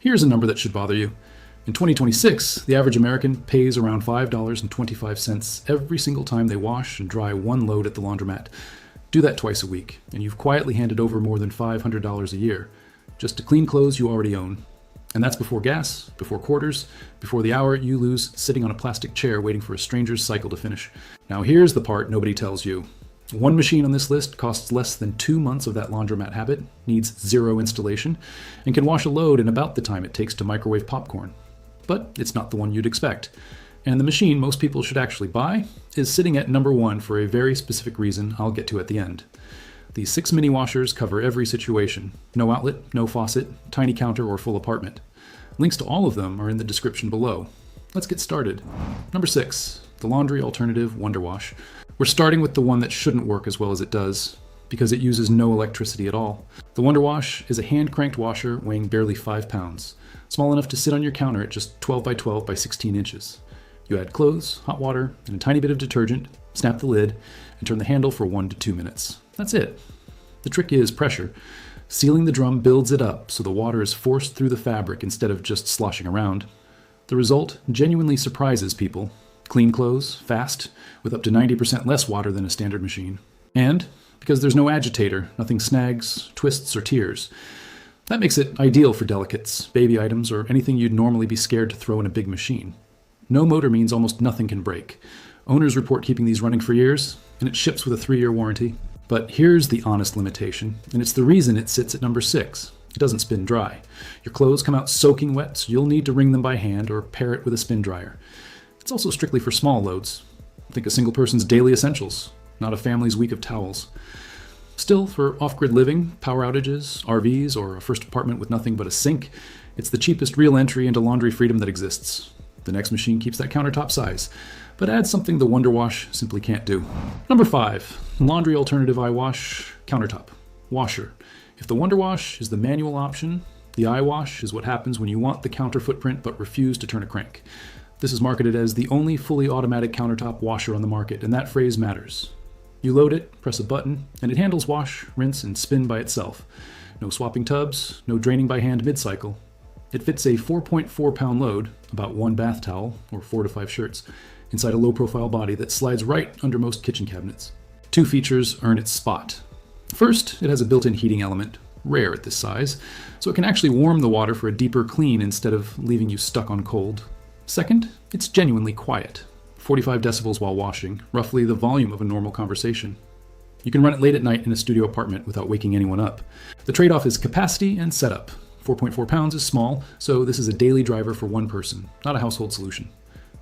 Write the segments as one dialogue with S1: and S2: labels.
S1: Here's a number that should bother you. In 2026, the average American pays around $5.25 every single time they wash and dry one load at the laundromat. Do that twice a week, and you've quietly handed over more than $500 a year, just to clean clothes you already own. And that's before gas, before quarters, before the hour you lose sitting on a plastic chair waiting for a stranger's cycle to finish. Now here's the part nobody tells you. One machine on this list costs less than 2 months of that laundromat habit, needs 0 installation, and can wash a load in about the time it takes to microwave popcorn. But it's not the one you'd expect. And the machine most people should actually buy is sitting at number 1 for a very specific reason I'll get to at the end. These 6 mini washers cover every situation. No outlet, no faucet, tiny counter, or full apartment. Links to all of them are in the description below. Let's get started. Number 6, the Laundry Alternative WonderWash. We're starting with the one that shouldn't work as well as it does, because it uses no electricity at all. The WonderWash is a hand-cranked washer weighing barely 5 pounds, small enough to sit on your counter at just 12 by 12 by 16 inches. You add clothes, hot water, and a tiny bit of detergent, snap the lid, and turn the handle for 1 to 2 minutes. That's it. The trick is pressure. Sealing the drum builds it up so the water is forced through the fabric instead of just sloshing around. The result genuinely surprises people. Clean clothes, fast, with up to 90% less water than a standard machine. And because there's no agitator, nothing snags, twists, or tears. That makes it ideal for delicates, baby items, or anything you'd normally be scared to throw in a big machine. No motor means almost nothing can break. Owners report keeping these running for years, and it ships with a 3-year warranty. But here's the honest limitation, and it's the reason it sits at number 6. It doesn't spin dry. Your clothes come out soaking wet, so you'll need to wring them by hand or pair it with a spin dryer. It's also strictly for small loads. Think a single person's daily essentials, not a family's week of towels. Still, for off-grid living, power outages, RVs, or a first apartment with nothing but a sink, it's the cheapest real entry into laundry freedom that exists. The next machine keeps that countertop size, but adds something the WonderWash simply can't do. Number 5, Laundry Alternative iWash Countertop Washer. If the WonderWash is the manual option, the iWash is what happens when you want the counter footprint but refuse to turn a crank. This is marketed as the only fully automatic countertop washer on the market, and that phrase matters. You load it, press a button, and it handles wash, rinse, and spin by itself. No swapping tubs, no draining by hand mid-cycle. It fits a 4.4 pound load, about 1 bath towel, or 4 to 5 shirts, inside a low-profile body that slides right under most kitchen cabinets. 2 features earn its spot. First, it has a built-in heating element, rare at this size, so it can actually warm the water for a deeper clean instead of leaving you stuck on cold. Second, it's genuinely quiet. 45 decibels while washing, roughly the volume of a normal conversation. You can run it late at night in a studio apartment without waking anyone up. The trade-off is capacity and setup. 4.4 pounds is small, so this is a daily driver for one person, not a household solution.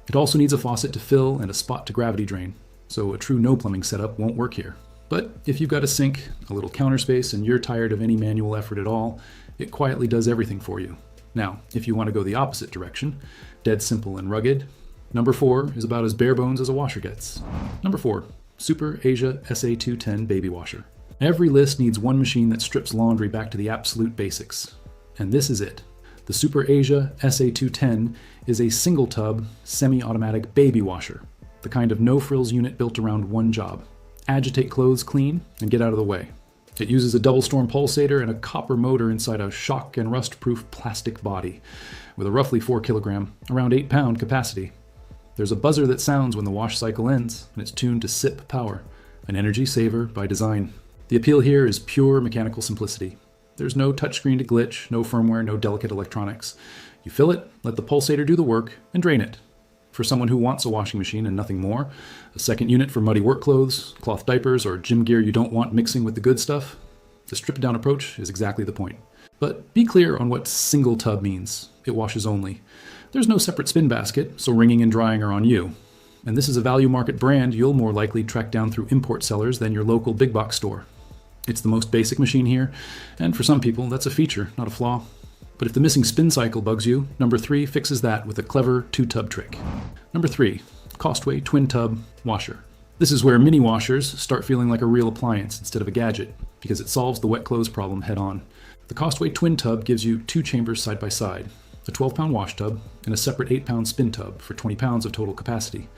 S1: It also needs a faucet to fill and a spot to gravity drain, so a true no plumbing setup won't work here. But if you've got a sink, a little counter space, and you're tired of any manual effort at all, it quietly does everything for you. Now, if you want to go the opposite direction, dead simple and rugged, number 4 is about as bare bones as a washer gets. Number 4, Super Asia SA210 Baby Washer. Every list needs one machine that strips laundry back to the absolute basics. And this is it. The Super Asia SA210 is a single tub, semi-automatic baby washer, the kind of no-frills unit built around one job: agitate clothes clean and get out of the way. It uses a double-storm pulsator and a copper motor inside a shock and rust-proof plastic body, with a roughly 4 kilogram, around 8 pound capacity. There's a buzzer that sounds when the wash cycle ends, and it's tuned to SIP power, an energy saver by design. The appeal here is pure mechanical simplicity. There's no touchscreen to glitch, no firmware, no delicate electronics. You fill it, let the pulsator do the work, and drain it. For someone who wants a washing machine and nothing more, a second unit for muddy work clothes, cloth diapers, or gym gear you don't want mixing with the good stuff, the stripped-down approach is exactly the point. But be clear on what single tub means. It washes only. There's no separate spin basket, so wringing and drying are on you. And this is a value market brand you'll more likely track down through import sellers than your local big box store. It's the most basic machine here, and for some people that's a feature, not a flaw. But if the missing spin cycle bugs you, number 3 fixes that with a clever 2-tub trick. Number 3, COSTWAY Twin Tub Washer. This is where mini washers start feeling like a real appliance instead of a gadget, because it solves the wet clothes problem head on. The COSTWAY Twin Tub gives you 2 chambers side by side, a 12-pound wash tub, and a separate 8-pound spin tub for 20 pounds of total capacity.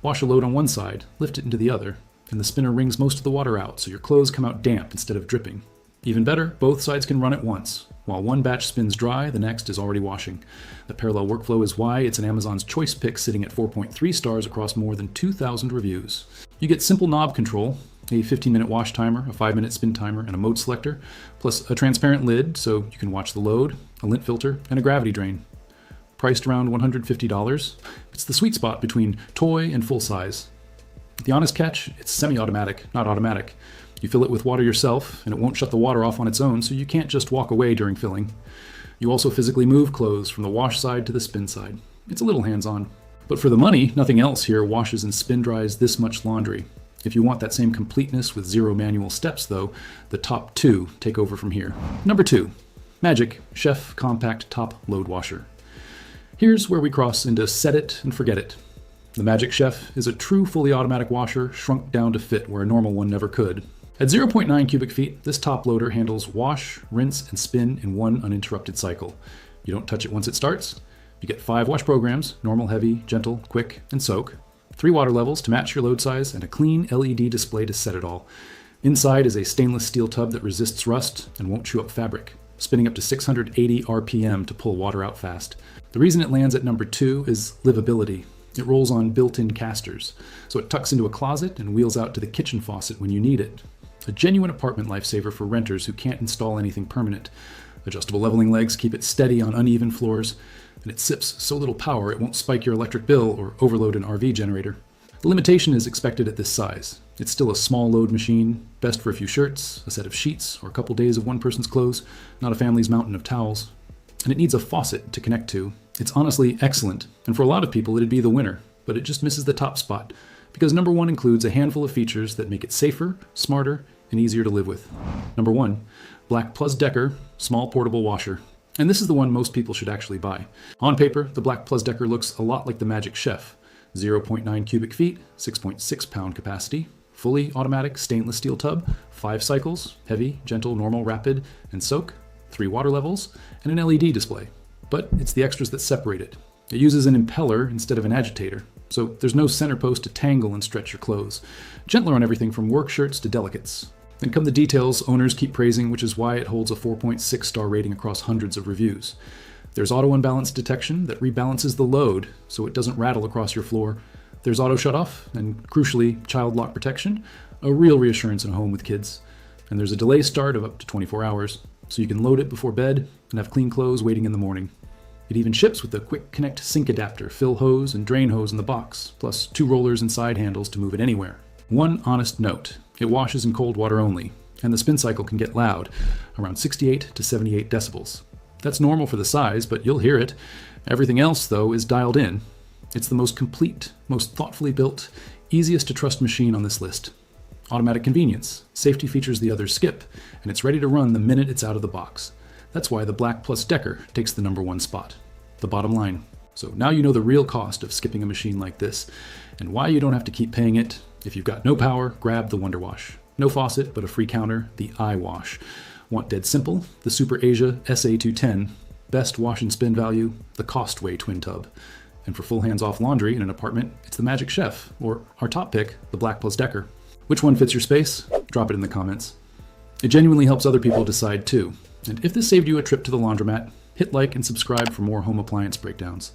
S1: Wash a load on one side, lift it into the other, and the spinner wrings most of the water out so your clothes come out damp instead of dripping. Even better, both sides can run at once. While one batch spins dry, the next is already washing. The parallel workflow is why it's an Amazon's choice pick, sitting at 4.3 stars across more than 2,000 reviews. You get simple knob control, a 15-minute wash timer, a 5-minute spin timer, and a mode selector, plus a transparent lid so you can watch the load, a lint filter, and a gravity drain. Priced around $150, it's the sweet spot between toy and full size. The honest catch, it's semi-automatic, not automatic. You fill it with water yourself, and it won't shut the water off on its own, so you can't just walk away during filling. You also physically move clothes from the wash side to the spin side. It's a little hands-on. But for the money, nothing else here washes and spin dries this much laundry. If you want that same completeness with 0 manual steps, though, the top 2 take over from here. Number 2, Magic Chef Compact Top Load Washer. Here's where we cross into set it and forget it. The Magic Chef is a true fully automatic washer shrunk down to fit where a normal one never could. At 0.9 cubic feet, this top loader handles wash, rinse, and spin in one uninterrupted cycle. You don't touch it once it starts. You get 5 wash programs: normal, heavy, gentle, quick, and soak. 3 water levels to match your load size, and a clean LED display to set it all. Inside is a stainless steel tub that resists rust and won't chew up fabric, spinning up to 680 RPM to pull water out fast. The reason it lands at number 2 is livability. It rolls on built-in casters, so it tucks into a closet and wheels out to the kitchen faucet when you need it. A genuine apartment lifesaver for renters who can't install anything permanent. Adjustable leveling legs keep it steady on uneven floors, and it sips so little power it won't spike your electric bill or overload an RV generator. The limitation is expected at this size. It's still a small load machine, best for a few shirts, a set of sheets, or a couple days of one person's clothes, not a family's mountain of towels. And it needs a faucet to connect to. It's honestly excellent, and for a lot of people it'd be the winner, but it just misses the top spot, because number 1 includes a handful of features that make it safer, smarter, and easier to live with. Number 1, Black+Decker Small Portable Washer. And this is the one most people should actually buy. On paper, the Black+Decker looks a lot like the Magic Chef. 0.9 cubic feet, 6.6 pound capacity, fully automatic stainless steel tub, 5 cycles, heavy, gentle, normal, rapid, and soak, 3 water levels, and an LED display. But it's the extras that separate it. It uses an impeller instead of an agitator, so there's no center post to tangle and stretch your clothes. Gentler on everything from work shirts to delicates. Then come the details owners keep praising, which is why it holds a 4.6 star rating across hundreds of reviews. There's auto unbalance detection that rebalances the load so it doesn't rattle across your floor. There's auto shutoff, and crucially, child lock protection, a real reassurance in a home with kids. And there's a delay start of up to 24 hours, so you can load it before bed and have clean clothes waiting in the morning. It even ships with a quick connect sink adapter, fill hose and drain hose in the box, plus 2 rollers and side handles to move it anywhere. One honest note, it washes in cold water only, and the spin cycle can get loud, around 68 to 78 decibels. That's normal for the size, but you'll hear it. Everything else, though, is dialed in. It's the most complete, most thoughtfully built, easiest to trust machine on this list. Automatic convenience, safety features the others skip, and it's ready to run the minute it's out of the box. That's why the Black+Decker takes the number 1 spot. The bottom line. So now you know the real cost of skipping a machine like this, and why you don't have to keep paying it. If you've got no power, grab the WonderWash. No faucet, but a free counter, the iWash. Want dead simple? The Super Asia SA210. Best wash and spin value? The COSTWAY Twin Tub. And for full hands-off laundry in an apartment, it's the Magic Chef, or our top pick, the Black+Decker. Which one fits your space? Drop it in the comments. It genuinely helps other people decide too. And if this saved you a trip to the laundromat, hit like and subscribe for more home appliance breakdowns.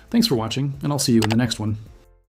S1: Thanks for watching, and I'll see you in the next one.